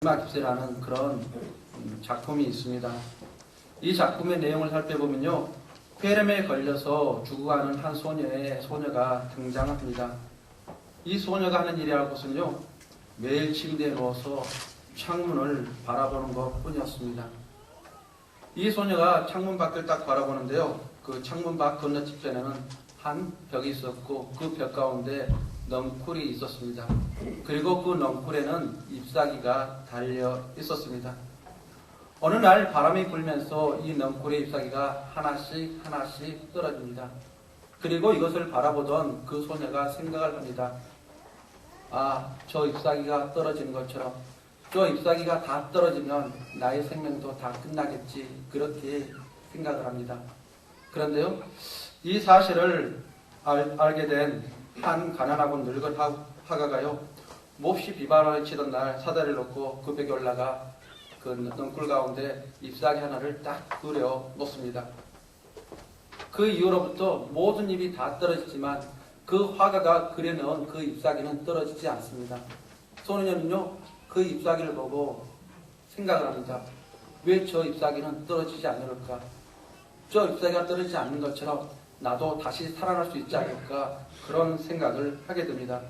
마지막 깁스라는 그런 작품이 있습니다. 이 작품의 내용을 살펴보면요, 폐렴에 걸려서 죽어가는 한 소녀가 등장합니다. 이 소녀가 하는 일이라는 것은요, 매일 침대에 누워서 창문을 바라보는 것 뿐이었습니다. 이 소녀가 창문 밖을 딱 바라보는데요, 그 창문 밖 건너편에는 한 벽이 있었고 그 벽 가운데 넝쿨이 있었습니다. 그리고 그 넝쿨에는 잎사귀가 달려 있었습니다. 어느 날 바람이 불면서 이 넝쿨의 잎사귀가 하나씩 떨어집니다. 그리고 이것을 바라보던 그 소녀가 생각을 합니다. 아, 저 잎사귀가 떨어지는 것처럼 저 잎사귀가 다 떨어지면 나의 생명도 다 끝나겠지, 그렇게 생각을 합니다. 그런데요, 이 사실을 알게 된 한 가난하고 늙은 화가가요, 몹시 비바람을 치던 날 사다리를 놓고 그 벽에 올라가 그 넝쿨 가운데 잎사귀 하나를 딱 그려 놓습니다. 그 이후로부터 모든 잎이 다 떨어지지만 그 화가가 그려놓은 그 잎사귀는 떨어지지 않습니다. 소녀는요, 그 잎사귀를 보고 생각을 합니다. 왜 저 잎사귀는 떨어지지 않을까? 저 잎사귀가 떨어지지 않는 것처럼 나도 다시 살아날 수 있지 않을까, 그런 생각을 하게 됩니다.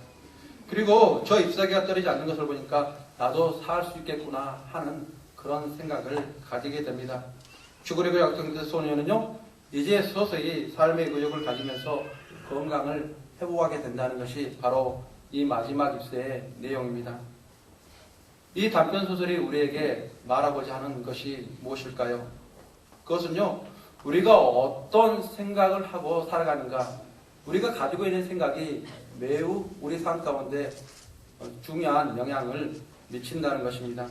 그리고 저 잎사귀가 떨어지지 않는 것을 보니까 나도 살 수 있겠구나 하는 그런 생각을 가지게 됩니다. 죽으려고 약속된 소녀는요, 이제 서서히 삶의 의욕을 가지면서 건강을 회복하게 된다는 것이 바로 이 마지막 깁스의 내용입니다. 이 단편 소설이 우리에게 말하고자 하는 것이 무엇일까요? 그것은요, 우리가 어떤 생각을 하고 살아가는가, 우리가 가지고 있는 생각이 매우 우리 삶 가운데 중요한 영향을 미친다는 것입니다.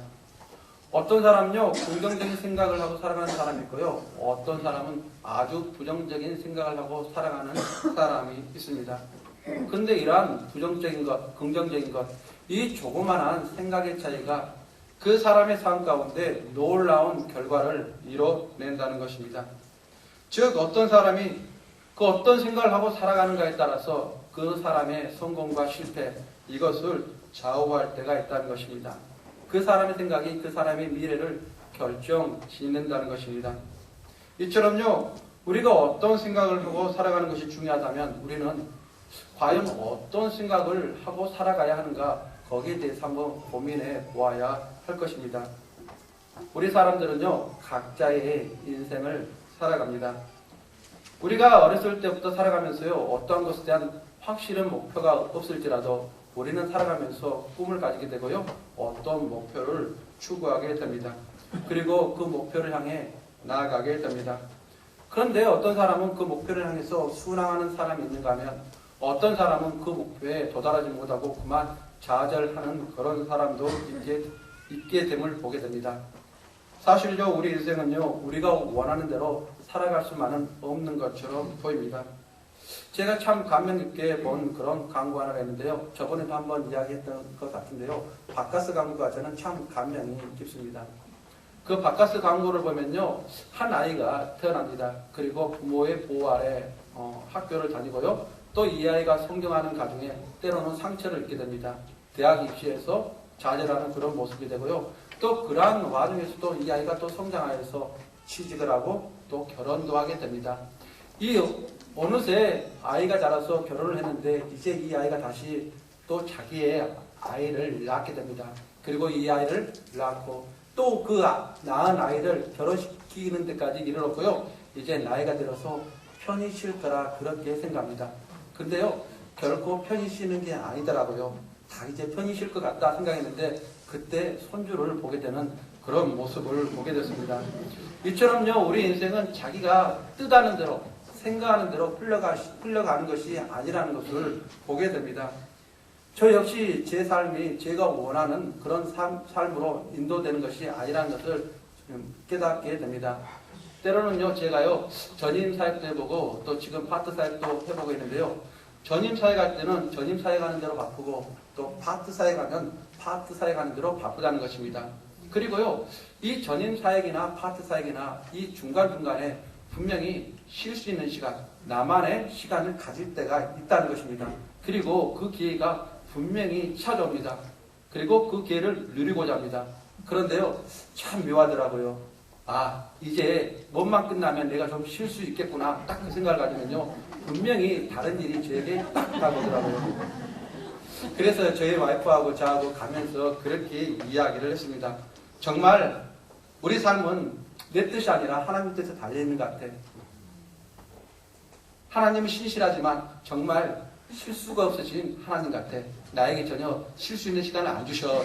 어떤 사람은요, 긍정적인 생각을 하고 살아가는 사람이 있고요, 어떤 사람은 아주 부정적인 생각을 하고 살아가는 사람이 있습니다. 근데 이러한 부정적인 것, 긍정적인 것, 이 조그만한 생각의 차이가 그 사람의 삶 가운데 놀라운 결과를 이뤄낸다는 것입니다. 즉, 어떤 사람이 그 어떤 생각을 하고 살아가는가에 따라서 그 사람의 성공과 실패, 이것을 좌우할 때가 있다는 것입니다. 그 사람의 생각이 그 사람의 미래를 결정짓는다는 것입니다. 이처럼요, 우리가 어떤 생각을 하고 살아가는 것이 중요하다면 우리는 과연 어떤 생각을 하고 살아가야 하는가, 거기에 대해서 한번 고민해 보아야 할 것입니다. 우리 사람들은요, 각자의 인생을 살아갑니다. 우리가 어렸을 때부터 살아가면서요, 어떠한 것에 대한 확실한 목표가 없을지라도 우리는 살아가면서 꿈을 가지게 되고요, 어떤 목표를 추구하게 됩니다. 그리고 그 목표를 향해 나아가게 됩니다. 그런데 어떤 사람은 그 목표를 향해서 순항하는 사람이 있는가 하면 어떤 사람은 그 목표에 도달하지 못하고 그만 좌절하는 그런 사람도 있게 됨을 보게 됩니다. 사실요, 우리 인생은요, 우리가 원하는 대로 살아갈 수만은 없는 것처럼 보입니다. 제가 참 감명 깊게 본 그런 광고 하나가 있는데요, 저번에도 한번 이야기했던 것 같은데요, 바카스 광고가 저는 참 감명이 깊습니다. 그 바카스 광고를 보면요, 한 아이가 태어납니다. 그리고 부모의 보호 아래 학교를 다니고요, 또 이 아이가 성경하는 가정에 때로는 상처를 입게 됩니다. 대학 입시에서 좌절하는 그런 모습이 되고요, 또 그러한 와중에서도 이 아이가 또 성장하여서 취직을 하고 또 결혼도 하게 됩니다. 이 어느새 아이가 자라서 결혼을 했는데 이제 이 아이가 다시 또 자기의 아이를 낳게 됩니다. 그리고 이 아이를 낳고 또 그 낳은 아이를 결혼시키는 데까지 이르렀고요, 이제 나이가 들어서 편히 쉴 거라 그렇게 생각합니다. 근데요, 결코 편히 쉬는 게 아니더라고요. 다 이제 편히 쉴 것 같다 생각했는데 그때 손주를 보게 되는 그런 모습을 보게 됐습니다. 이처럼요, 우리 인생은 자기가 뜻하는 대로, 생각하는 대로 흘러가는 것이 아니라는 것을 보게 됩니다. 저 역시 제 삶이 제가 원하는 그런 삶으로 인도되는 것이 아니라는 것을 깨닫게 됩니다. 때로는요, 제가요, 전임 사역도 해보고 또 지금 파트 사역도 해보고 있는데요, 전임 사역 할 때는 전임 사역 하는 대로 바쁘고 또 파트 사역 하면 파트 사역 하는 대로 바쁘다는 것입니다. 그리고요, 이 전임 사역이나 파트 사역이나 이 중간중간에 분명히 쉴 수 있는 시간, 나만의 시간을 가질 때가 있다는 것입니다. 그리고 그 기회가 분명히 찾아옵니다. 그리고 그 기회를 누리고자 합니다. 그런데요, 참 묘하더라고요. 아, 이제 몸만 끝나면 내가 좀 쉴 수 있겠구나. 딱 그 생각을 가지면요, 분명히 다른 일이 저에게 딱 다가오더라고요. 그래서 저희 와이프하고 저하고 가면서 그렇게 이야기를 했습니다. 정말 우리 삶은 내 뜻이 아니라 하나님 뜻에 달려있는 것 같아. 하나님은 신실하지만 정말 실수가 없으신 하나님 같아. 나에게 전혀 쉴 수 있는 시간을 안 주셔.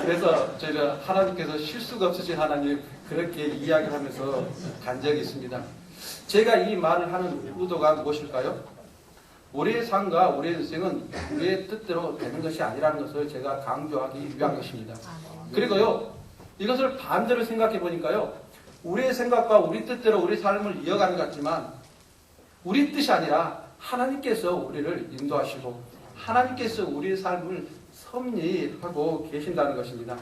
그래서 저희가 하나님께서 실수가 없으신 하나님 그렇게 이야기를 하면서 간 적이 있습니다. 제가 이 말을 하는 의도가 무엇일까요? 우리의 삶과 우리의 인생은 우리의 뜻대로 되는 것이 아니라는 것을 제가 강조하기 위한 것입니다. 그리고요, 이것을 반대로 생각해 보니까요, 우리의 생각과 우리 뜻대로 우리 삶을 이어가는 것 같지만 우리 뜻이 아니라 하나님께서 우리를 인도하시고 하나님께서 우리의 삶을 섭리하고 계신다는 것입니다.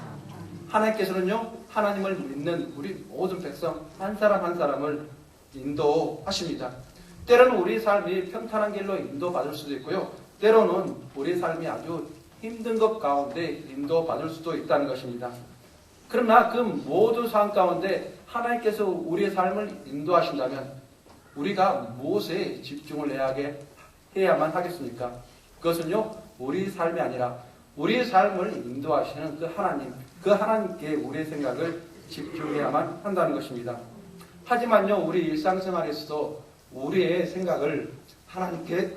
하나님께서는요, 하나님을 믿는 우리 모든 백성 한 사람 한 사람을 인도하십니다. 때로는 우리 삶이 평탄한 길로 인도받을 수도 있고요, 때로는 우리 삶이 아주 힘든 것 가운데 인도받을 수도 있다는 것입니다. 그러나 그 모든 상황 가운데 하나님께서 우리의 삶을 인도하신다면 우리가 무엇에 집중을 해야만 하겠습니까? 그것은요, 우리 삶이 아니라 우리의 삶을 인도하시는 그 하나님, 그 하나님께 우리의 생각을 집중해야만 한다는 것입니다. 하지만요, 우리 일상생활에서도 우리의 생각을 하나님께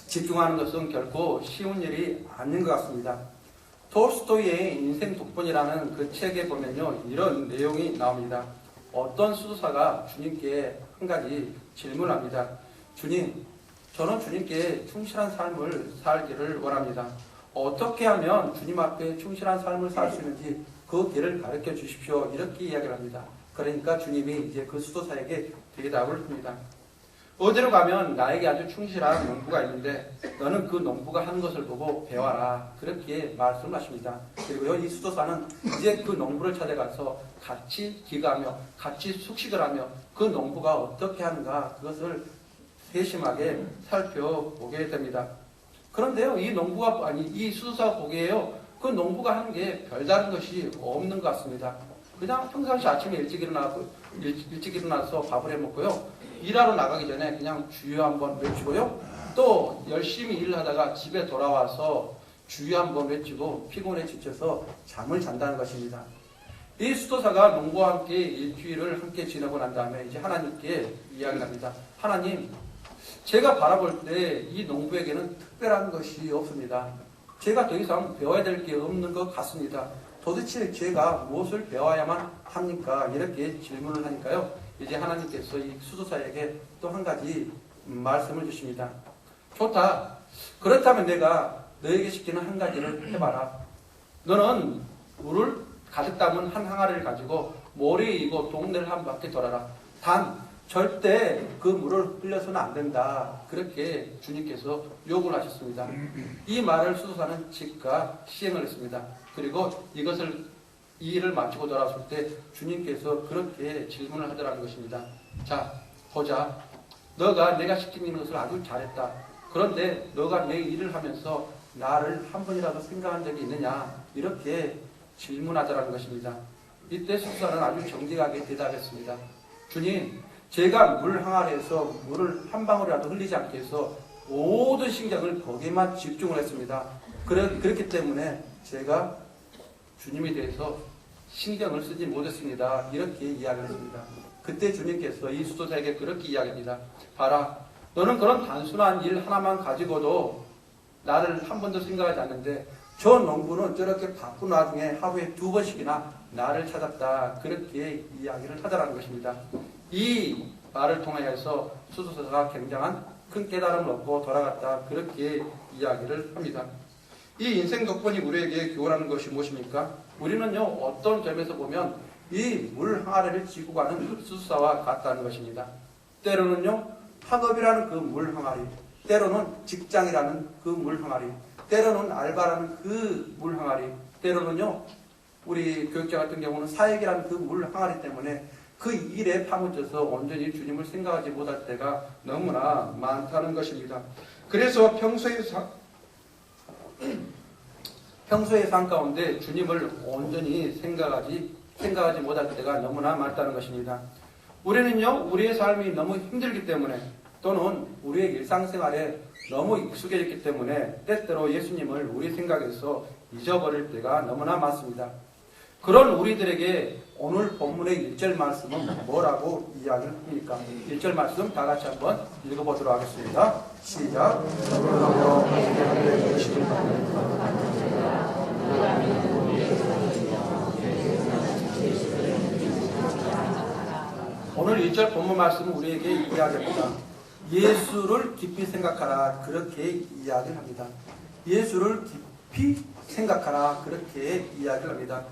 집중하는 것은 결코 쉬운 일이 아닌 것 같습니다. 톨스토이의 인생 독본이라는 그 책에 보면요, 이런 내용이 나옵니다. 어떤 수도사가 주님께 한 가지 질문을 합니다. 주님, 저는 주님께 충실한 삶을 살기를 원합니다. 어떻게 하면 주님 앞에 충실한 삶을 살 수 있는지 그 길을 가르쳐 주십시오. 이렇게 이야기를 합니다. 그러니까 주님이 이제 그 수도사에게 대답을 합니다. 어디로 가면 나에게 아주 충실한 농부가 있는데 너는 그 농부가 하는 것을 보고 배워라. 그렇게 말씀하십니다. 그리고요, 이 수도사는 이제 그 농부를 찾아가서 같이 기가하며 같이 숙식을 하며 그 농부가 어떻게 하는가 그것을 세심하게 살펴보게 됩니다. 그런데요, 이 수도사가 보기에요, 그 농부가 하는 게 별다른 것이 없는 것 같습니다. 그냥 평상시 아침에 일찍 일어나서 밥을 해 먹고요, 일하러 나가기 전에 그냥 주여 한번 외치고요, 또 열심히 일을 하다가 집에 돌아와서 주여 한번 외치고 피곤에 지쳐서 잠을 잔다는 것입니다. 이 수도사가 농부와 함께 일주일을 함께 지내고 난 다음에 이제 하나님께 이야기를 합니다. 하나님, 제가 바라볼 때 이 농부에게는 특별한 것이 없습니다. 제가 더 이상 배워야 될 게 없는 것 같습니다. 도대체 제가 무엇을 배워야만 합니까? 이렇게 질문을 하니까요, 이제 하나님께서 이 수도사에게 또 한 가지 말씀을 주십니다. 좋다. 그렇다면 내가 너에게 시키는 한 가지를 해봐라. 너는 물을 가득 담은 한 항아리를 가지고 모래에 이고 동네를 한 바퀴 돌아라. 단 절대 그 물을 흘려서는 안 된다. 그렇게 주님께서 요구를 하셨습니다. 이 말을 수도사는 즉각 시행을 했습니다. 그리고 이 일을 마치고 돌아왔을 때 주님께서 그렇게 질문을 하더라는 것입니다. 자, 보자. 너가 내가 시키는 것을 아주 잘했다. 그런데 너가 내 일을 하면서 나를 한 번이라도 생각한 적이 있느냐? 이렇게 질문하더라는 것입니다. 이때 수도사는 아주 정직하게 대답했습니다. 주님, 제가 물 항아리에서 물을 한 방울이라도 흘리지 않게 해서 모든 신경을 거기에만 집중을 했습니다. 그렇기 때문에 제가 주님에 대해서 신경을 쓰지 못했습니다. 이렇게 이야기를 했습니다. 그때 주님께서 이 수도사에게 그렇게 이야기합니다. 봐라, 너는 그런 단순한 일 하나만 가지고도 나를 한 번도 생각하지 않는데 저 농부는 저렇게 바쁜 와중에 하루에 2번씩이나 나를 찾았다. 그렇게 이야기를 하더라는 것입니다. 이 말을 통하여서 수도사가 굉장한 큰 깨달음을 얻고 돌아갔다. 그렇게 이야기를 합니다. 이 인생 덕분이 우리에게 교훈하는 것이 무엇입니까? 우리는요, 어떤 점에서 보면 이 물 항아리를 지고 가는 수도사와 같다는 것입니다. 때로는요, 학업이라는 그 물 항아리, 때로는 직장이라는 그 물 항아리, 때로는 알바라는 그 물 항아리, 때로는요, 우리 교육자 같은 경우는 사역이라는 그 물 항아리 때문에 그 일에 파묻혀서 온전히 주님을 생각하지 못할 때가 너무나 많다는 것입니다. 그래서 평소의 삶 가운데 주님을 온전히 생각하지 못할 때가 너무나 많다는 것입니다. 우리는요, 우리의 삶이 너무 힘들기 때문에 또는 우리의 일상생활에 너무 익숙해졌기 때문에 때때로 예수님을 우리 생각에서 잊어버릴 때가 너무나 많습니다. 그런 우리들에게 오늘 본문의 1절 말씀은 뭐라고 이야기를 합니까? 1절 말씀 다 같이 한번 읽어보도록 하겠습니다. 시작. 오늘 1절 본문 말씀은 우리에게 이야기합니다. 예수를 깊이 생각하라, 그렇게 이야기를 합니다. 예수를 깊이 생각하라, 그렇게 이야기를 합니다.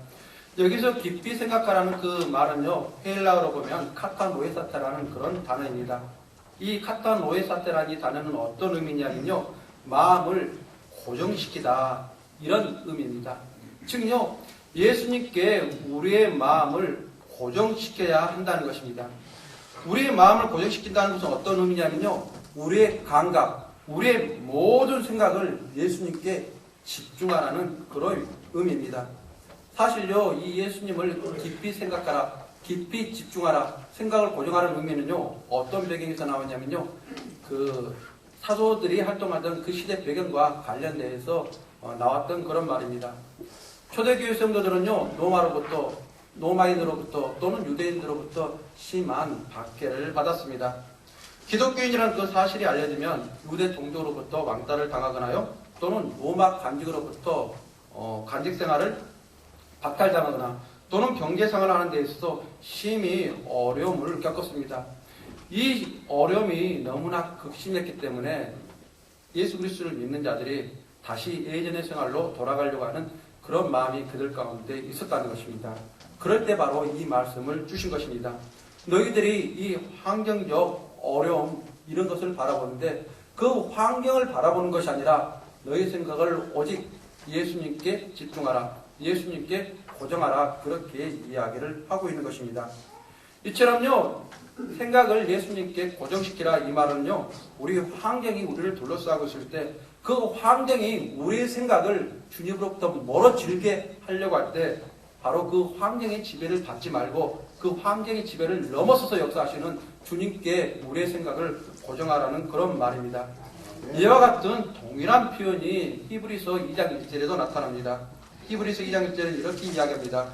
여기서 깊이 생각하라는 그 말은요, 헬라어로 보면 카타노에사테라는 그런 단어입니다. 이 카타노에사테라는 이 단어는 어떤 의미냐면요, 마음을 고정시키다, 이런 의미입니다. 즉요, 예수님께 우리의 마음을 고정시켜야 한다는 것입니다. 우리의 마음을 고정시킨다는 것은 어떤 의미냐면요, 우리의 감각, 우리의 모든 생각을 예수님께 집중하라는 그런 의미입니다. 사실요, 이 예수님을 깊이 생각하라, 깊이 집중하라, 생각을 고정하라는 의미는요, 어떤 배경에서 나오냐면요, 그 사도들이 활동하던 그 시대 배경과 관련돼서 나왔던 그런 말입니다. 초대교회 성도들은요, 로마인으로부터 또는 유대인으로부터 심한 박해를 받았습니다. 기독교인이라는 그 사실이 알려지면 유대 종교로부터 왕따를 당하거나요, 또는 로마 관직으로부터 관직 생활을 박탈당하거나 또는 경제생활을 하는 데 있어서 심히 어려움을 겪었습니다. 이 어려움이 너무나 극심했기 때문에 예수 그리스도를 믿는 자들이 다시 예전의 생활로 돌아가려고 하는 그런 마음이 그들 가운데 있었다는 것입니다. 그럴 때 바로 이 말씀을 주신 것입니다. 너희들이 이 환경적 어려움 이런 것을 바라보는데 그 환경을 바라보는 것이 아니라 너희 생각을 오직 예수님께 집중하라, 예수님께 고정하라, 그렇게 이야기를 하고 있는 것입니다. 이처럼요, 생각을 예수님께 고정시키라 이 말은요, 우리 환경이 우리를 둘러싸고 있을 때 그 환경이 우리의 생각을 주님으로부터 멀어지게 하려고 할 때 바로 그 환경의 지배를 받지 말고 그 환경의 지배를 넘어서서 역사하시는 주님께 우리의 생각을 고정하라는 그런 말입니다. 이와 같은 동일한 표현이 히브리서 2장 1절에도 나타납니다. 히브리서 2장 1절은 이렇게 이야기합니다.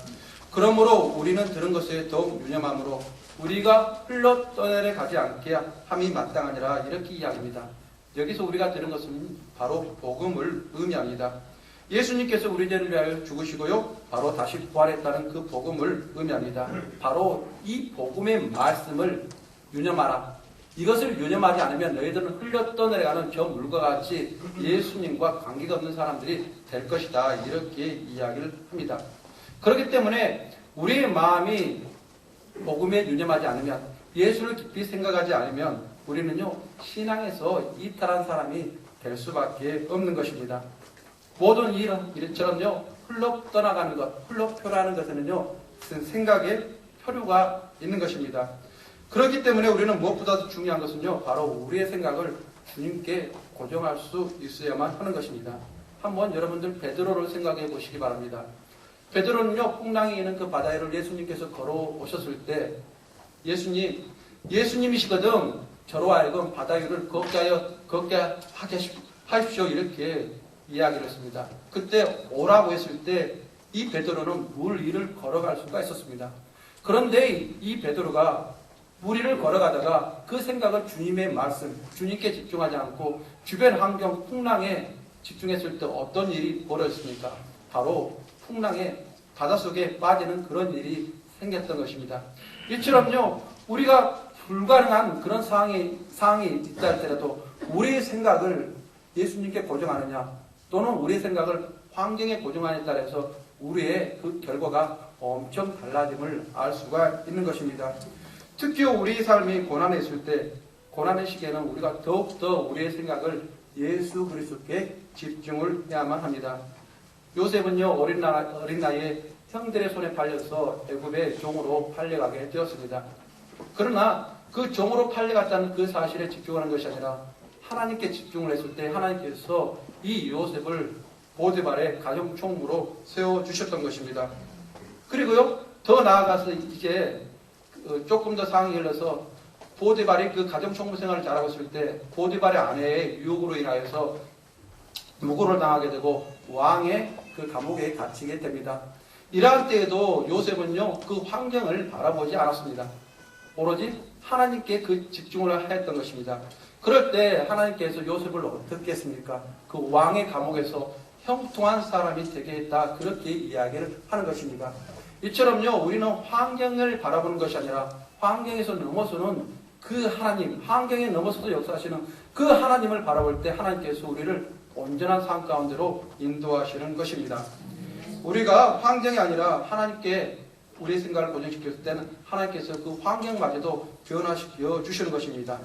그러므로 우리는 들은 것에 더욱 유념함으로 우리가 흘러 떠내려 가지 않게 함이 마땅하니라, 이렇게 이야기합니다. 여기서 우리가 들은 것은 바로 복음을 의미합니다. 예수님께서 우리 죄를 위하여 죽으시고요, 바로 다시 부활했다는 그 복음을 의미합니다. 바로 이 복음의 말씀을 유념하라. 이것을 유념하지 않으면 너희들은 흘러 떠내려가는 저 물과 같이 예수님과 관계가 없는 사람들이 될 것이다, 이렇게 이야기를 합니다. 그렇기 때문에 우리의 마음이 복음에 유념하지 않으면, 예수를 깊이 생각하지 않으면 우리는요, 신앙에서 이탈한 사람이 될 수밖에 없는 것입니다. 모든 일처럼요, 흘러 떠나가는 것, 흘러 표라는 것에는요, 생각에 표류가 있는 것입니다. 그렇기 때문에 우리는 무엇보다도 중요한 것은요, 바로 우리의 생각을 주님께 고정할 수 있어야만 하는 것입니다. 한번 여러분들 베드로를 생각해 보시기 바랍니다. 베드로는요, 풍랑이 있는 그 바다 위를 예수님께서 걸어오셨을 때 예수님이시거든 저로 하여금 바다 위를 걷게 하십시오, 이렇게 이야기를 했습니다. 그때 오라고 했을 때 이 베드로는 물 위를 걸어갈 수가 있었습니다. 그런데 이 베드로가 물 위를 걸어가다가 그 생각을 주님의 말씀, 주님께 집중하지 않고 주변 환경, 풍랑에 집중했을 때 어떤 일이 벌어졌습니까? 바로 풍랑에 바닷속에 빠지는 그런 일이 생겼던 것입니다. 이처럼요, 우리가 불가능한 그런 상황이 있다 할지라도 우리의 생각을 예수님께 고정하느냐, 또는 우리의 생각을 환경에 고정하느냐에 따라서 우리의 그 결과가 엄청 달라짐을 알 수가 있는 것입니다. 특히 우리의 삶이 고난에 있을 때, 고난의 시기에는 우리가 더욱더 우리의 생각을 예수 그리스도께 집중을 해야만 합니다. 요셉은요, 어린 나이에 형들의 손에 팔려서 애굽의 종으로 팔려가게 되었습니다. 그러나 그 종으로 팔려갔다는 그 사실에 집중하는 것이 아니라 하나님께 집중을 했을 때 하나님께서 이 요셉을 보디발의 가정총무로 세워주셨던 것입니다. 그리고요, 더 나아가서 이제 조금 더 상황이 흘러서 보디발이 그 가정총무 생활을 잘하고 있을 때 보디발의 아내의 유혹으로 인하여서 무고를 당하게 되고 왕의 그 감옥에 갇히게 됩니다. 이러한 때에도 요셉은요, 그 환경을 바라보지 않았습니다. 오로지 하나님께 그 집중을 했던 것입니다. 그럴 때 하나님께서 요셉을 어떻게 했습니까? 그 왕의 감옥에서 형통한 사람이 되게 했다. 그렇게 이야기를 하는 것입니다. 이처럼요, 우리는 환경을 바라보는 것이 아니라 환경에서 넘어서는 그 하나님, 환경에 넘어서서 역사하시는 그 하나님을 바라볼 때 하나님께서 우리를 온전한 삶 가운데로 인도하시는 것입니다. 우리가 환경이 아니라 하나님께 우리의 생각을 고정시켰을 때는 하나님께서 그 환경마저도 변화시켜 주시는 것입니다.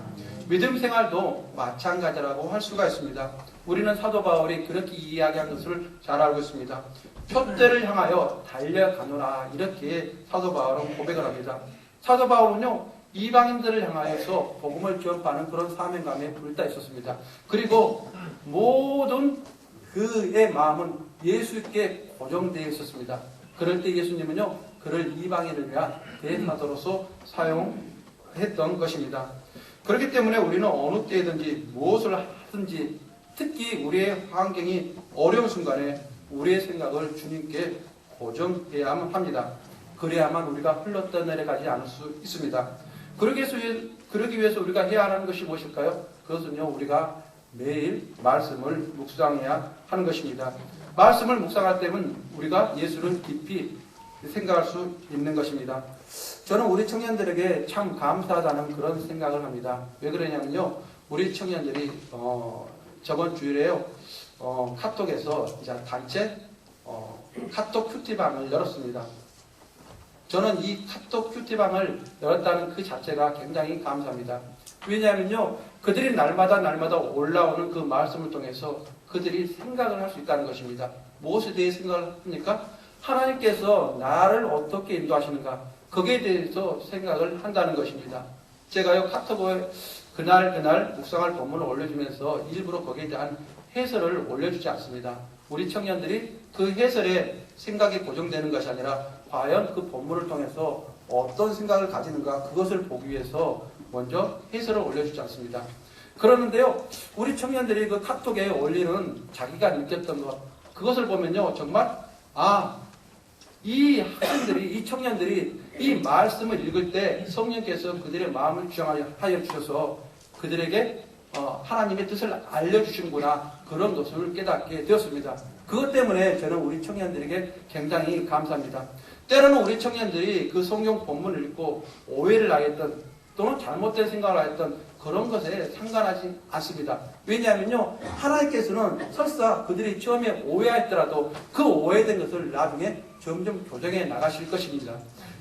믿음 생활도 마찬가지라고 할 수가 있습니다. 우리는 사도 바울이 그렇게 이야기한 것을 잘 알고 있습니다. 표대를 향하여 달려가노라, 이렇게 사도 바울은 고백을 합니다. 사도 바울은요, 이방인들을 향하여서 복음을 전파하는 그런 사명감에 불타 있었습니다. 그리고 모든 그의 마음은 예수께 고정되어 있었습니다. 그럴 때 예수님은요, 그를 이방인을 위한 대사도로서 사용했던 것입니다. 그렇기 때문에 우리는 어느 때든지 무엇을 하든지 특히 우리의 환경이 어려운 순간에 우리의 생각을 주님께 고정해야만 합니다. 그래야만 우리가 흘러떠내려가지 않을 수 있습니다. 그러기 위해서 우리가 해야 하는 것이 무엇일까요? 그것은요, 우리가 매일 말씀을 묵상해야 하는 것입니다. 말씀을 묵상할 때는 우리가 예수를 깊이 생각할 수 있는 것입니다. 저는 우리 청년들에게 참 감사하다는 그런 생각을 합니다. 왜 그러냐면요, 우리 청년들이 저번 주일에요, 카톡에서 이제 단체 카톡 큐티방을 열었습니다. 저는 이 카톡 큐티방을 열었다는 그 자체가 굉장히 감사합니다. 왜냐하면요, 그들이 날마다 올라오는 그 말씀을 통해서 그들이 생각을 할 수 있다는 것입니다. 무엇에 대해 생각을 합니까? 하나님께서 나를 어떻게 인도하시는가, 거기에 대해서 생각을 한다는 것입니다. 제가요, 카톡에 그날 묵상할 본문을 올려주면서 일부러 거기에 대한 해설을 올려주지 않습니다. 우리 청년들이 그 해설에 생각이 고정되는 것이 아니라 과연 그 본문을 통해서 어떤 생각을 가지는가, 그것을 보기 위해서 먼저 해설을 올려주지 않습니다. 그러는데요, 우리 청년들이 그 카톡에 올리는 자기가 느꼈던 것, 그것을 보면요, 정말 이 학생들이, 이 청년들이 이 말씀을 읽을 때 성령께서 그들의 마음을 주장하여 주셔서 그들에게 하나님의 뜻을 알려주시는구나, 그런 것을 깨닫게 되었습니다. 그것 때문에 저는 우리 청년들에게 굉장히 감사합니다. 때로는 우리 청년들이 그 성경 본문을 읽고 오해를 하였던, 또는 잘못된 생각을 하였던 그런 것에 상관하지 않습니다. 왜냐하면요, 하나님께서는 설사 그들이 처음에 오해했더라도 그 오해된 것을 나중에 점점 교정해 나가실 것입니다.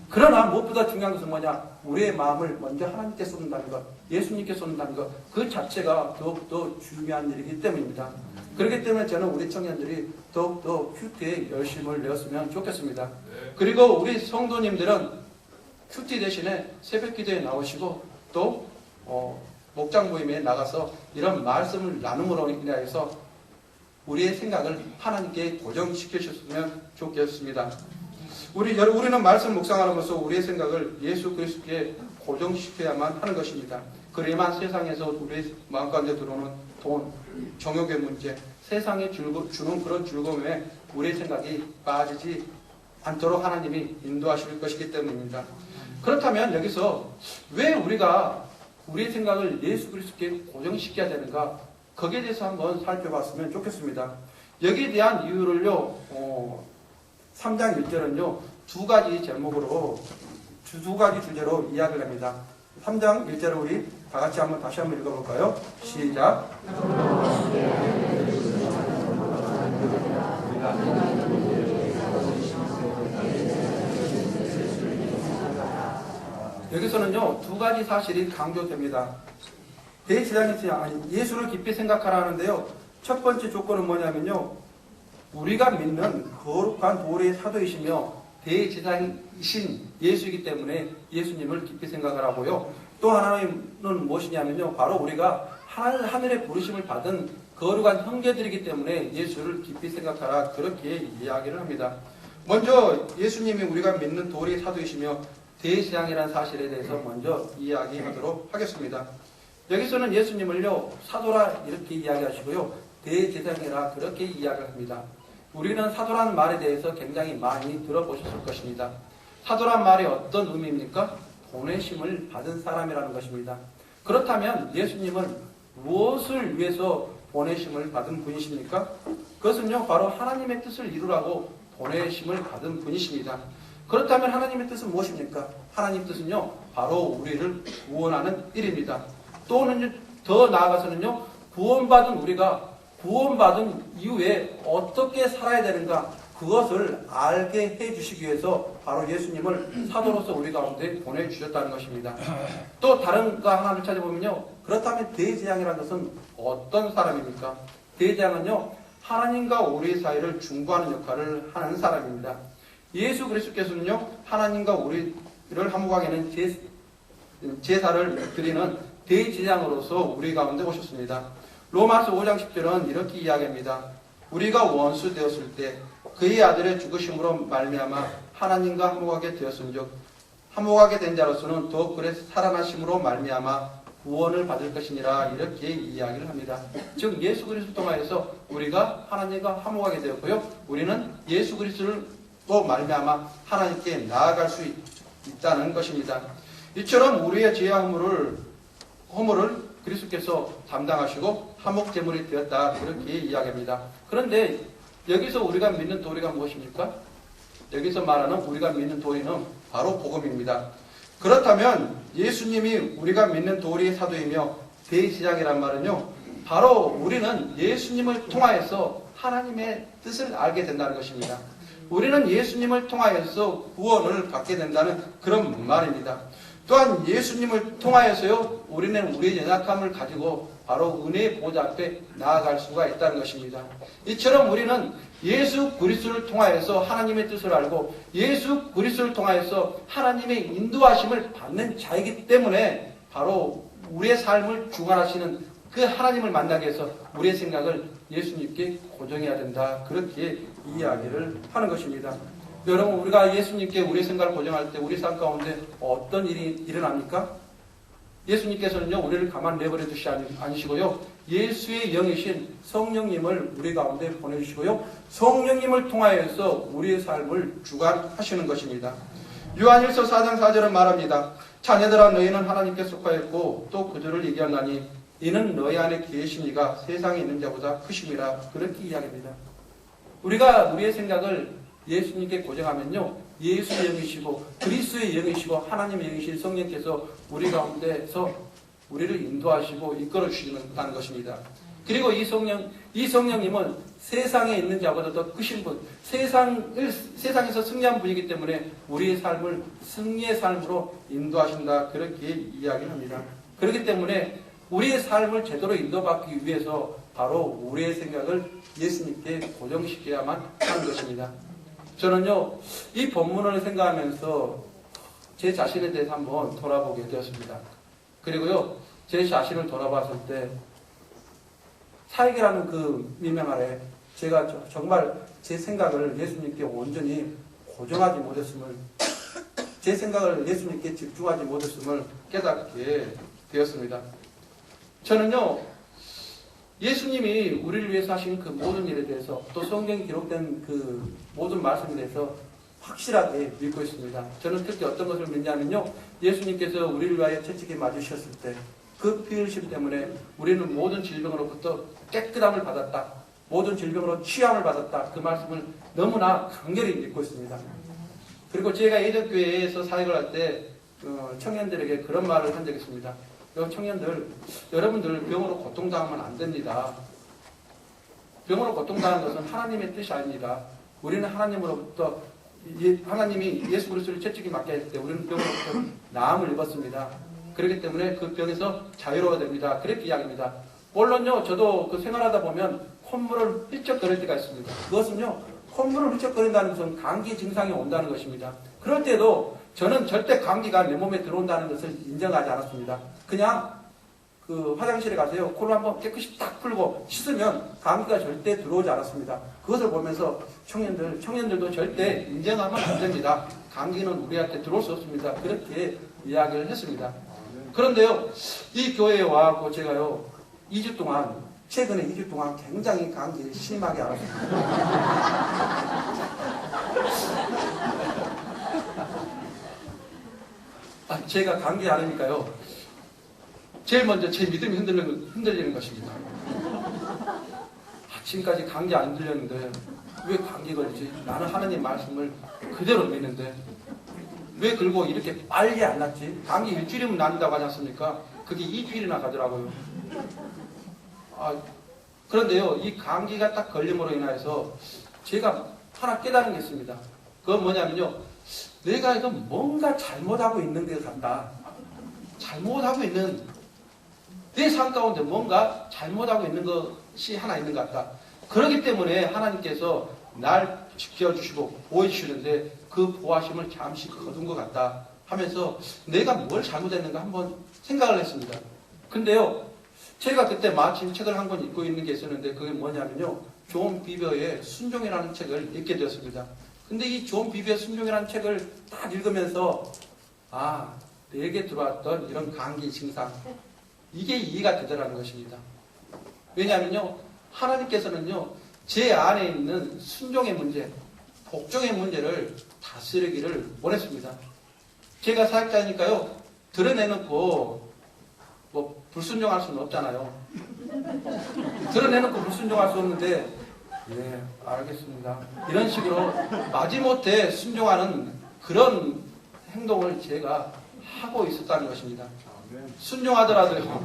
그러나 무엇보다 중요한 것은 뭐냐? 우리의 마음을 먼저 하나님께 쏟는다는 것, 예수님께 쏟는다는 것, 그 자체가 더욱더 중요한 일이기 때문입니다. 그렇기 때문에 저는 우리 청년들이 더욱더 큐티에 열심을 내었으면 좋겠습니다. 그리고 우리 성도님들은 큐티 대신에 새벽 기도에 나오시고 또 목장 모임에 나가서 이런 말씀을 나눔으로 인하여서 우리의 생각을 하나님께 고정시켜주셨으면 좋겠습니다. 우리는 말씀 묵상하면서 우리의 생각을 예수 그리스도께 고정시켜야만 하는 것입니다. 그래야만 세상에서 우리 마음 가운데 들어오는 돈, 정욕의 문제, 세상에 주는 그런 즐거움에 우리의 생각이 빠지지 않도록 하나님이 인도하실 것이기 때문입니다. 그렇다면 여기서 왜 우리가 우리의 생각을 예수 그리스도께 고정시켜야 되는가? 거기에 대해서 한번 살펴봤으면 좋겠습니다. 여기에 대한 이유를요, 3장 1절은요, 두 가지 제목으로, 두 가지 주제로 이야기를 합니다. 3장 1절을 우리 다 같이 다시 한번 읽어볼까요? 시작. 여기서는요, 두 가지 사실이 강조됩니다. 대제사장이 예수를 깊이 생각하라 하는데요, 첫 번째 조건은 뭐냐면요, 우리가 믿는 거룩한 도리의 사도이시며 대제사장이신 예수이기 때문에 예수님을 깊이 생각하라고요. 또 하나는 무엇이냐면요, 바로 우리가 하늘의 부르심을 받은 거룩한 형제들이기 때문에 예수를 깊이 생각하라 그렇게 이야기를 합니다. 먼저 예수님이 우리가 믿는 도리 사도이시며 대제사장이라는 사실에 대해서 먼저 이야기하도록 하겠습니다. 여기서는 예수님을요 사도라 이렇게 이야기하시고요 대제사장이라 그렇게 이야기를 합니다. 우리는 사도라는 말에 대해서 굉장히 많이 들어보셨을 것입니다. 사도란 말이 어떤 의미입니까? 보내심을 받은 사람이라는 것입니다. 그렇다면 예수님은 무엇을 위해서 보내심을 받은 분이십니까? 그것은요 바로 하나님의 뜻을 이루라고 보내심을 받은 분이십니다. 그렇다면 하나님의 뜻은 무엇입니까? 하나님 뜻은요 바로 우리를 구원하는 일입니다. 또는 더 나아가서는요 구원받은 우리가 구원받은 이후에 어떻게 살아야 되는가 그것을 알게 해주시기 위해서 바로 예수님을 사도로서 우리 가운데 보내주셨다는 것입니다. 또 다른 거 하나를 찾아보면요. 그렇다면 대제사장이라는 것은 어떤 사람입니까? 대제사장은요. 하나님과 우리 사이를 중보하는 역할을 하는 사람입니다. 예수 그리스도께서는요. 하나님과 우리를 화목하게 하는 제사를 드리는 대제사장으로서 우리 가운데 오셨습니다. 로마서 5장 10절은 이렇게 이야기합니다. 우리가 원수 되었을 때 그의 아들의 죽으심으로 말미암아 하나님과 화목하게 되었은즉 화목하게 된 자로서는 더욱 그래 살아나심으로 말미암아 구원을 받을 것이니라 이렇게 이야기를 합니다. 즉 예수 그리스도 통하여서 우리가 하나님과 화목하게 되었고요. 우리는 예수 그리스도로 말미암아 하나님께 나아갈 수 있다는 것입니다. 이처럼 우리의 죄와 허물을 그리스도께서 담당하시고 화목 제물이 되었다 그렇게 이야기합니다. 그런데 여기서 우리가 믿는 도리가 무엇입니까? 여기서 말하는 우리가 믿는 도리는 바로 복음입니다. 그렇다면 예수님이 우리가 믿는 도리의 사도이며 대제사장이란 말은요. 바로 우리는 예수님을 통하여서 하나님의 뜻을 알게 된다는 것입니다. 우리는 예수님을 통하여서 구원을 받게 된다는 그런 말입니다. 또한 예수님을 통하여서요. 우리는 우리의 연약함을 가지고 바로 은혜의 보좌 앞에 나아갈 수가 있다는 것입니다. 이처럼 우리는 예수 그리스도를 통하여서 하나님의 뜻을 알고 예수 그리스도를 통하여서 하나님의 인도하심을 받는 자이기 때문에 바로 우리의 삶을 주관하시는 그 하나님을 만나기 위해서 우리의 생각을 예수님께 고정해야 된다. 그렇게 이야기를 하는 것입니다. 여러분 우리가 예수님께 우리의 생각을 고정할 때 우리 삶 가운데 어떤 일이 일어납니까? 예수님께서는요 우리를 가만 내버려 두시지 않으시고요 예수의 영이신 성령님을 우리 가운데 보내주시고요 성령님을 통하여서 우리의 삶을 주관하시는 것입니다. 요한일서 4장 4절은 말합니다. 자녀들아 너희는 하나님께 속하였고 또 그들을 얘기하나니 이는 너희 안에 계신 이가 세상에 있는 자보다 크심이라 그렇게 이야기합니다. 우리가 우리의 생각을 예수님께 고정하면요 예수의 영이시고 그리스도의 영이시고 하나님의 영이신 성령께서 우리 가운데서 우리를 인도하시고 이끌어 주신다는 것입니다. 그리고 이 성령님은 세상에 있는 자보다 더 크신 분, 세상에서 승리한 분이기 때문에 우리의 삶을 승리의 삶으로 인도하신다 그렇게 이야기를 합니다. 그렇기 때문에 우리의 삶을 제대로 인도받기 위해서 바로 우리의 생각을 예수님께 고정시켜야만 하는 것입니다. 저는요, 이 본문을 생각하면서 제 자신에 대해서 한번 돌아보게 되었습니다. 그리고요, 제 자신을 돌아봤을 때, 사역이라는 그 미명 아래 제가 정말 제 생각을 예수님께 온전히 고정하지 못했음을, 제 생각을 예수님께 집중하지 못했음을 깨닫게 되었습니다. 저는요, 예수님이 우리를 위해서 하신 그 모든 일에 대해서 또 성경에 기록된 그 모든 말씀에 대해서 확실하게 믿고 있습니다. 저는 특히 어떤 것을 믿냐면요. 예수님께서 우리를 위하여 채찍에 맞으셨을 때 그 피 흘리심 때문에 우리는 모든 질병으로부터 깨끗함을 받았다. 모든 질병으로 취함을 받았다. 그 말씀을 너무나 간절히 믿고 있습니다. 그리고 제가 예전 교회에서 사역을 할 때 청년들에게 그런 말을 한 적이 있습니다. 청년들, 여러분들 병으로 고통당하면 안 됩니다. 병으로 고통당하는 것은 하나님의 뜻이 아닙니다. 우리는 하나님으로부터 하나님이 예수 그리스도를 채찍에 맞게 할 때 우리는 병으로부터 나음을 입었습니다. 그렇기 때문에 그 병에서 자유로워야 됩니다. 그렇게 이야기합니다. 물론요, 저도 그 생활하다 보면 콧물을 삐쩍거릴 때가 있습니다. 그것은요, 콧물을 삐쩍거린다는 것은 감기 증상이 온다는 것입니다. 그럴 때도 저는 절대 감기가 내 몸에 들어온다는 것을 인정하지 않았습니다. 그냥 그 화장실에 가서요, 코를 한번 깨끗이 딱 풀고 씻으면 감기가 절대 들어오지 않았습니다. 그것을 보면서 청년들도 절대 인정하면 안 됩니다. 감기는 우리한테 들어올 수 없습니다. 그렇게 이야기를 했습니다. 그런데요, 이 교회에 와갖고 제가요, 2주 동안, 최근에 2주 동안 굉장히 감기를 심하게 앓았습니다. 제가 감기 앓으니까요, 제일 먼저 제 믿음이 흔들리는 것입니다. 지금까지 감기 안 들렸는데 왜 감기 걸리지? 나는 하나님 말씀을 그대로 믿는데 왜 그리고 이렇게 빨리 안 낫지? 감기 일주일이면 낫는다고 하지 않습니까? 그게 2주일이나 가더라고요. 그런데요, 이 감기가 딱 걸림으로 인해서 제가 하나 깨달은 게 있습니다. 그건 뭐냐면요, 내가 이거 뭔가 잘못하고 있는 것 같다. 잘못하고 있는, 내 삶 가운데 뭔가 잘못하고 있는 것이 하나 있는 것 같다. 그렇기 때문에 하나님께서 날 지켜주시고 보여주시는데 그 보호하심을 잠시 거둔 것 같다 하면서 내가 뭘 잘못했는가 한번 생각을 했습니다. 근데요, 제가 그때 마침 책을 한 권 읽고 있는 게 있었는데 그게 뭐냐면요, 존 비버의 순종이라는 책을 읽게 되었습니다. 근데 이 존 비버의 순종이라는 책을 딱 읽으면서 내게 들어왔던 이런 감기 증상, 이게 이해가 되더라는 것입니다. 왜냐하면요, 하나님께서는요, 제 안에 있는 순종의 문제, 복종의 문제를 다스리기를 원했습니다. 제가 사역자니까요, 드러내놓고 불순종할 수는 없잖아요. 드러내놓고 불순종할 수 없는데, 네, 알겠습니다. 이런 식으로 마지못해 순종하는 그런 행동을 제가 하고 있었다는 것입니다. 순종하더라도요,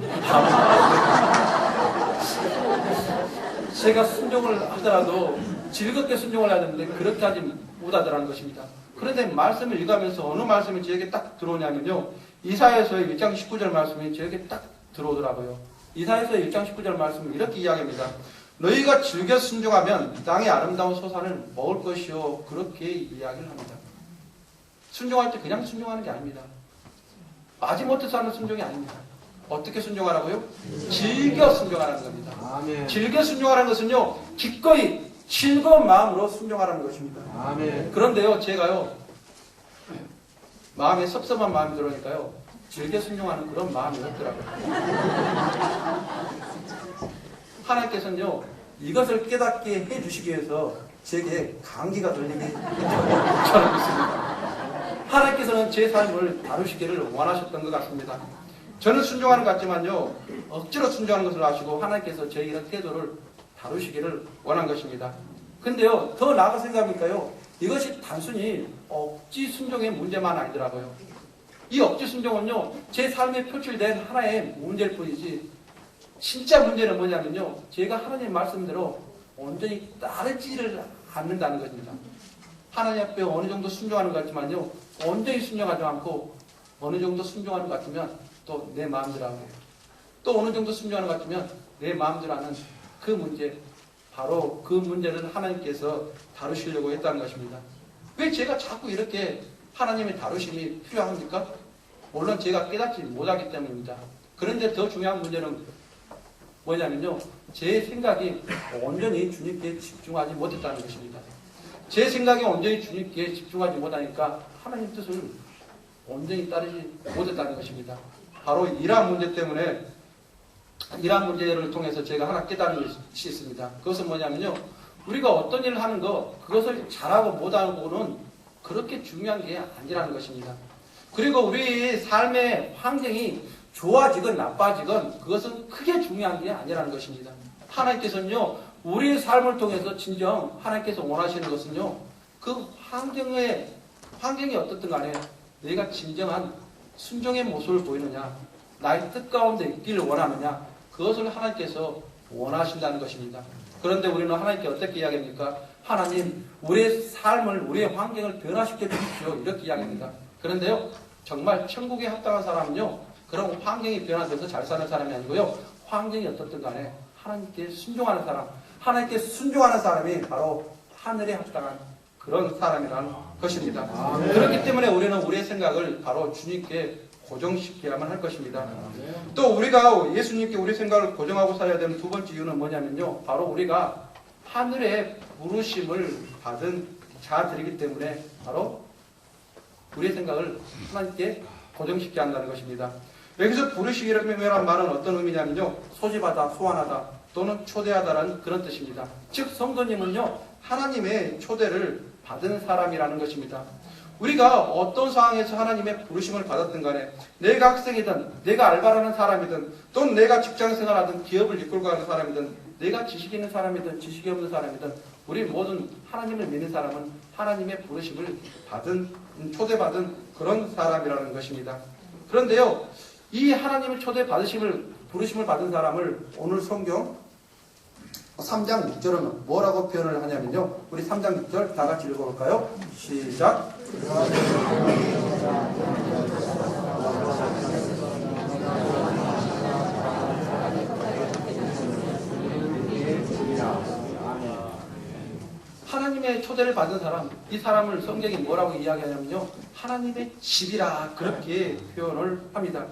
제가 순종을 하더라도 즐겁게 순종을 해야 되는데 그렇게 하지 못하더라는 것입니다. 그런데 말씀을 읽으면서 어느 말씀이 저에게 딱 들어오냐면요, 이사야서의 1장 19절 말씀이 저에게 딱 들어오더라고요. 이사야서의 1장 19절 말씀은 이렇게 이야기합니다. 너희가 즐겨 순종하면 땅의 아름다운 소산을 먹을 것이요, 그렇게 이야기를 합니다. 순종할 때 그냥 순종하는 게 아닙니다. 마지못해서 하는 순종이 아닙니다. 어떻게 순종하라고요? 즐겨 순종하라는 겁니다. 아멘. 즐겨 순종하라는 것은요, 기꺼이 즐거운 마음으로 순종하라는 것입니다. 아멘. 그런데요, 제가요, 마음에 섭섭한 마음이 들어오니까요, 즐겨 순종하는 그런 마음이 없더라고요. 하나님께서는요, 이것을 깨닫게 해주시기 위해서 제게 감기가 걸리게 저는 믿습니다. 하나님께서는 제 삶을 다루시기를 원하셨던 것 같습니다. 저는 순종하는 것 같지만요, 억지로 순종하는 것을 아시고 하나님께서 제 이런 태도를 다루시기를 원한 것입니다. 근데요, 더 나아가 생각하니까요, 이것이 단순히 억지 순종의 문제만 아니더라고요. 이 억지 순종은요, 제 삶에 표출된 하나의 문제일 뿐이지, 진짜 문제는 뭐냐면요, 제가 하나님 말씀대로 온전히 따르지를 않는다는 것입니다. 하나님 앞에 어느 정도 순종하는 것 같지만요, 온전히 순종하지 않고 어느 정도 순종하는 것 같으면 또 내 마음대로 하고, 또 어느 정도 순종하는 것 같으면 내 마음대로 하는 그 문제, 바로 그 문제를 하나님께서 다루시려고 했다는 것입니다. 왜 제가 자꾸 이렇게 하나님의 다루심이 필요합니까? 물론 제가 깨닫지 못하기 때문입니다. 그런데 더 중요한 문제는 뭐냐면요, 제 생각이 온전히 주님께 집중하지 못했다는 것입니다. 제 생각이 온전히 주님께 집중하지 못하니까 하나님 뜻을 온전히 따르지 못했다는 것입니다. 바로 이러한 문제 때문에, 이러한 문제를 통해서 제가 하나 깨달은 것이 있습니다. 그것은 뭐냐면요, 우리가 어떤 일을 하는 거, 그것을 잘하고 못하고는 그렇게 중요한 게 아니라는 것입니다. 그리고 우리 삶의 환경이 좋아지건 나빠지건 그것은 크게 중요한 게 아니라는 것입니다. 하나님께서는요, 우리의 삶을 통해서 진정 하나님께서 원하시는 것은요, 그 환경이 어떻든 간에 내가 진정한 순종의 모습을 보이느냐, 나의 뜻 가운데 있기를 원하느냐, 그것을 하나님께서 원하신다는 것입니다. 그런데 우리는 하나님께 어떻게 이야기합니까? 하나님, 우리의 삶을, 우리의 환경을 변화시켜 주십시오, 이렇게 이야기합니다. 그런데요, 정말 천국에 합당한 사람은요, 그런 환경이 변화돼서 잘 사는 사람이 아니고요, 환경이 어떻든 간에 하나님께 순종하는 사람, 하나님께 순종하는 사람이 바로 하늘에 합당한 그런 사람이라는 것입니다. 그렇기 때문에 우리는 우리의 생각을 바로 주님께 고정시켜야만 할 것입니다. 또 우리가 예수님께 우리 생각을 고정하고 살아야 되는 두 번째 이유는 뭐냐면요. 바로 우리가 하늘의 부르심을 받은 자들이기 때문에 바로 우리의 생각을 하나님께 고정시켜야 한다는 것입니다. 여기서 부르시기라는 말은 어떤 의미냐면요. 소집하다, 소환하다 또는 초대하다라는 그런 뜻입니다. 즉 성도님은요. 하나님의 초대를 받은 사람이라는 것입니다. 우리가 어떤 상황에서 하나님의 부르심을 받았든 간에 내가 학생이든 내가 알바를 하는 사람이든 또는 내가 직장생활하든 기업을 이끌고 가는 사람이든 내가 지식 있는 사람이든 지식이 없는 사람이든 우리 모든 하나님을 믿는 사람은 하나님의 부르심을 받은 초대받은 그런 사람이라는 것입니다. 그런데요. 이 하나님의 부르심을 받은 사람을 오늘 성경 3장 6절은 뭐라고 표현을 하냐면요. 우리 3장 6절 다 같이 읽어볼까요? 시작. 하나님의 초대를 받은 사람, 이 사람을 성경이 뭐라고 이야기하냐면요. 하나님의 집이라 그렇게 표현을 합니다.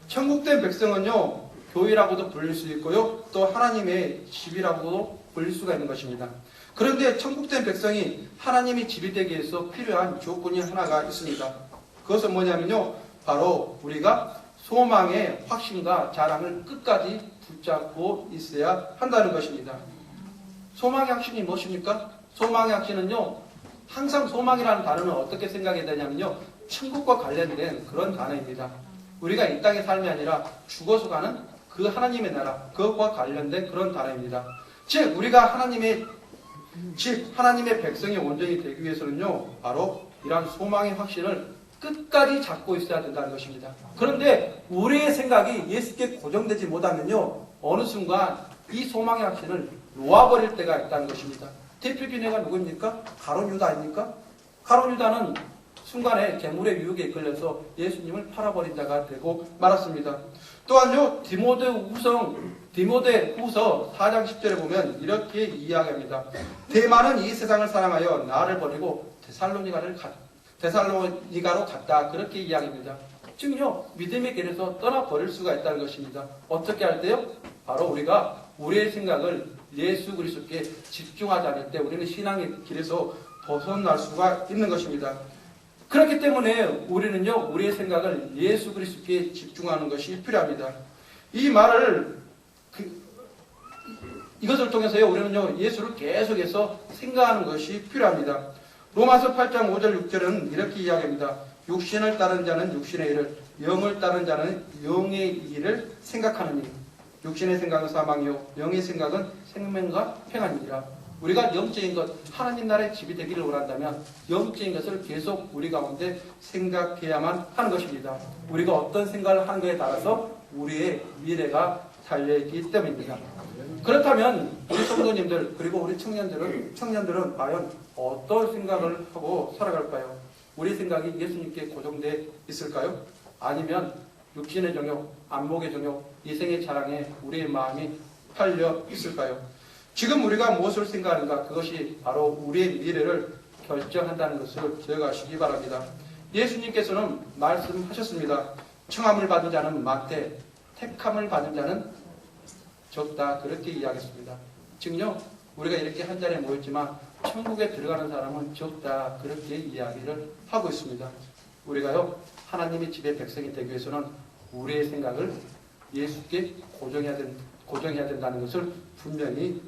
천국된 백성은요. 교회라고도 불릴 수 있고요. 또 하나님의 집이라고도 불릴 수가 있는 것입니다. 그런데 천국된 백성이 하나님의 집이 되기 위해서 필요한 조건이 하나가 있습니다. 그것은 뭐냐면요. 바로 우리가 소망의 확신과 자랑을 끝까지 붙잡고 있어야 한다는 것입니다. 소망의 확신이 무엇입니까? 소망의 확신은요. 항상 소망이라는 단어는 어떻게 생각해야 되냐면요. 천국과 관련된 그런 단어입니다. 우리가 이 땅의 삶이 아니라 죽어서 가는 그 하나님의 나라, 그것과 관련된 그런 단어입니다. 즉 우리가 하나님의 백성이 온전히 되기 위해서는요. 바로 이러한 소망의 확신을 끝까지 잡고 있어야 된다는 것입니다. 그런데 우리의 생각이 예수께 고정되지 못하면요. 어느 순간 이 소망의 확신을 놓아버릴 때가 있다는 것입니다. 대표기내가 누구입니까? 가룟 유다 아닙니까? 가룟 유다는 순간에 괴물의 유혹에 이끌려서 예수님을 팔아버린 자가 되고 말았습니다. 또한요. 디모데후서 4장 10절에 보면 이렇게 이야기합니다. 대만은 이 세상을 사랑하여 나를 버리고 데살로니가로 갔다. 그렇게 이야기합니다. 즉요. 믿음의 길에서 떠나버릴 수가 있다는 것입니다. 어떻게 할 때요? 바로 우리가 우리의 생각을 예수 그리스도께 집중하지 않을 때 우리는 신앙의 길에서 벗어날 수가 있는 것입니다. 그렇기 때문에 우리는요, 우리의 생각을 예수 그리스도께 집중하는 것이 필요합니다. 이 말을, 이것을 통해서요, 우리는요, 예수를 계속해서 생각하는 것이 필요합니다. 로마서 8장 5절 6절은 이렇게 이야기합니다. 육신을 따른 자는 육신의 일을, 영을 따른 자는 영의 일을 생각하느니, 육신의 생각은 사망이요, 영의 생각은 생명과 평안이니라. 우리가 영적인 것, 하나님 나라의 집이 되기를 원한다면 영적인 것을 계속 우리 가운데 생각해야만 하는 것입니다. 우리가 어떤 생각을 하는 것에 따라서 우리의 미래가 달려있기 때문입니다. 그렇다면 우리 성도님들 그리고 우리 청년들은 과연 어떤 생각을 하고 살아갈까요? 우리 생각이 예수님께 고정되어 있을까요? 아니면 육신의 정욕, 안목의 정욕, 이생의 자랑에 우리의 마음이 팔려 있을까요? 지금 우리가 무엇을 생각하는가? 그것이 바로 우리의 미래를 결정한다는 것을 기억하시기 바랍니다. 예수님께서는 말씀하셨습니다. 청함을 받은 자는 많되 택함을 받은 자는 적다. 그렇게 이야기했습니다. 즉요, 우리가 이렇게 한 자리에 모였지만 천국에 들어가는 사람은 적다. 그렇게 이야기를 하고 있습니다. 우리가요, 하나님의 집의 백성이 되기 위해서는 우리의 생각을 예수께 고정해야 된다는 것을 분명히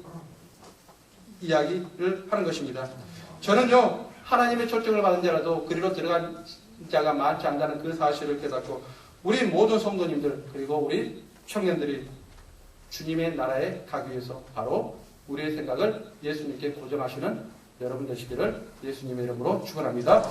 이야기를 하는 것입니다. 저는요, 하나님의 초청을 받은 자라도 그리로 들어간 자가 많지 않다는 그 사실을 깨닫고 우리 모든 성도님들 그리고 우리 청년들이 주님의 나라에 가기 위해서 바로 우리의 생각을 예수님께 고정하시는 여러분 되시기를 예수님의 이름으로 축원합니다.